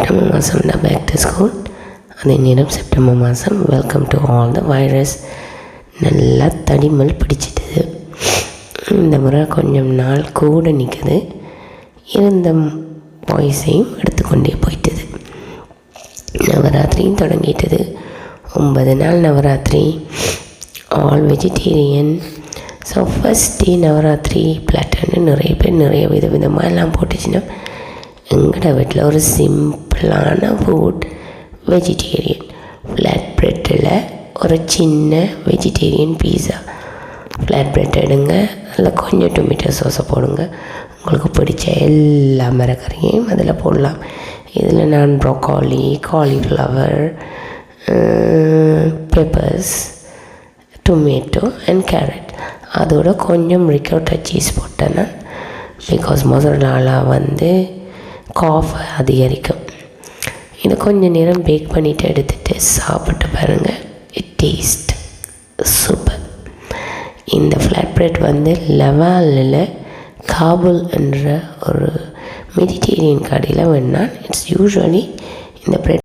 September மாதம் தான் back to school. அதே நேரம் செப்டம்பர் மாதம் welcome to all the virus. நல்லா தடிமல் பிடிச்சிட்டுது. இந்த முறை கொஞ்சம் நாள் கூட நிற்குது. இருந்த வாய்ஸையும் எடுத்துக்கொண்டே போயிட்டுது. நவராத்திரியும் தொடங்கிட்டது. 9 நாள் Navratri, all vegetarian. So first day Navratri பிளாட்டர்னு நிறைய பேர் நிறைய விதமாக எல்லாம் போட்டுச்சுன்னா, எங்களோட வீட்டில் ஒரு சிம்பிளான ஃபுட் வெஜிடேரியன். ஃப்ளாட் ப்ரெட்டில் ஒரு சின்ன வெஜிடேரியன் பீஸா. ஃப்ளாட் ப்ரெட் எடுங்க, அதில் கொஞ்சம் டொமேட்டோ சோஸை போடுங்க. உங்களுக்கு பிடிச்ச எல்லா மரக்கறியையும் அதில் போடலாம். இதில் நான் broccoli, cauliflower, peppers, tomato and carrot, அதோட கொஞ்சம் ரிக்கோட்டா சீஸ் போட்டேன் நான். பிகாஸ் மொசரல்லா காஃப் அதிகரிக்கும். இதை கொஞ்சம் நேரம் பேக் பண்ணிவிட்டு எடுத்துகிட்டு சாப்பிட்டு பாருங்கள். It taste super. இந்த ஃப்ளாட் ப்ரெட் லெவாலில் காபுல் என்ற ஒரு மெடிட்டேரியன் கடையில் வேணால் இட்ஸ் யூஸ்வலி இந்த ப்ரெட்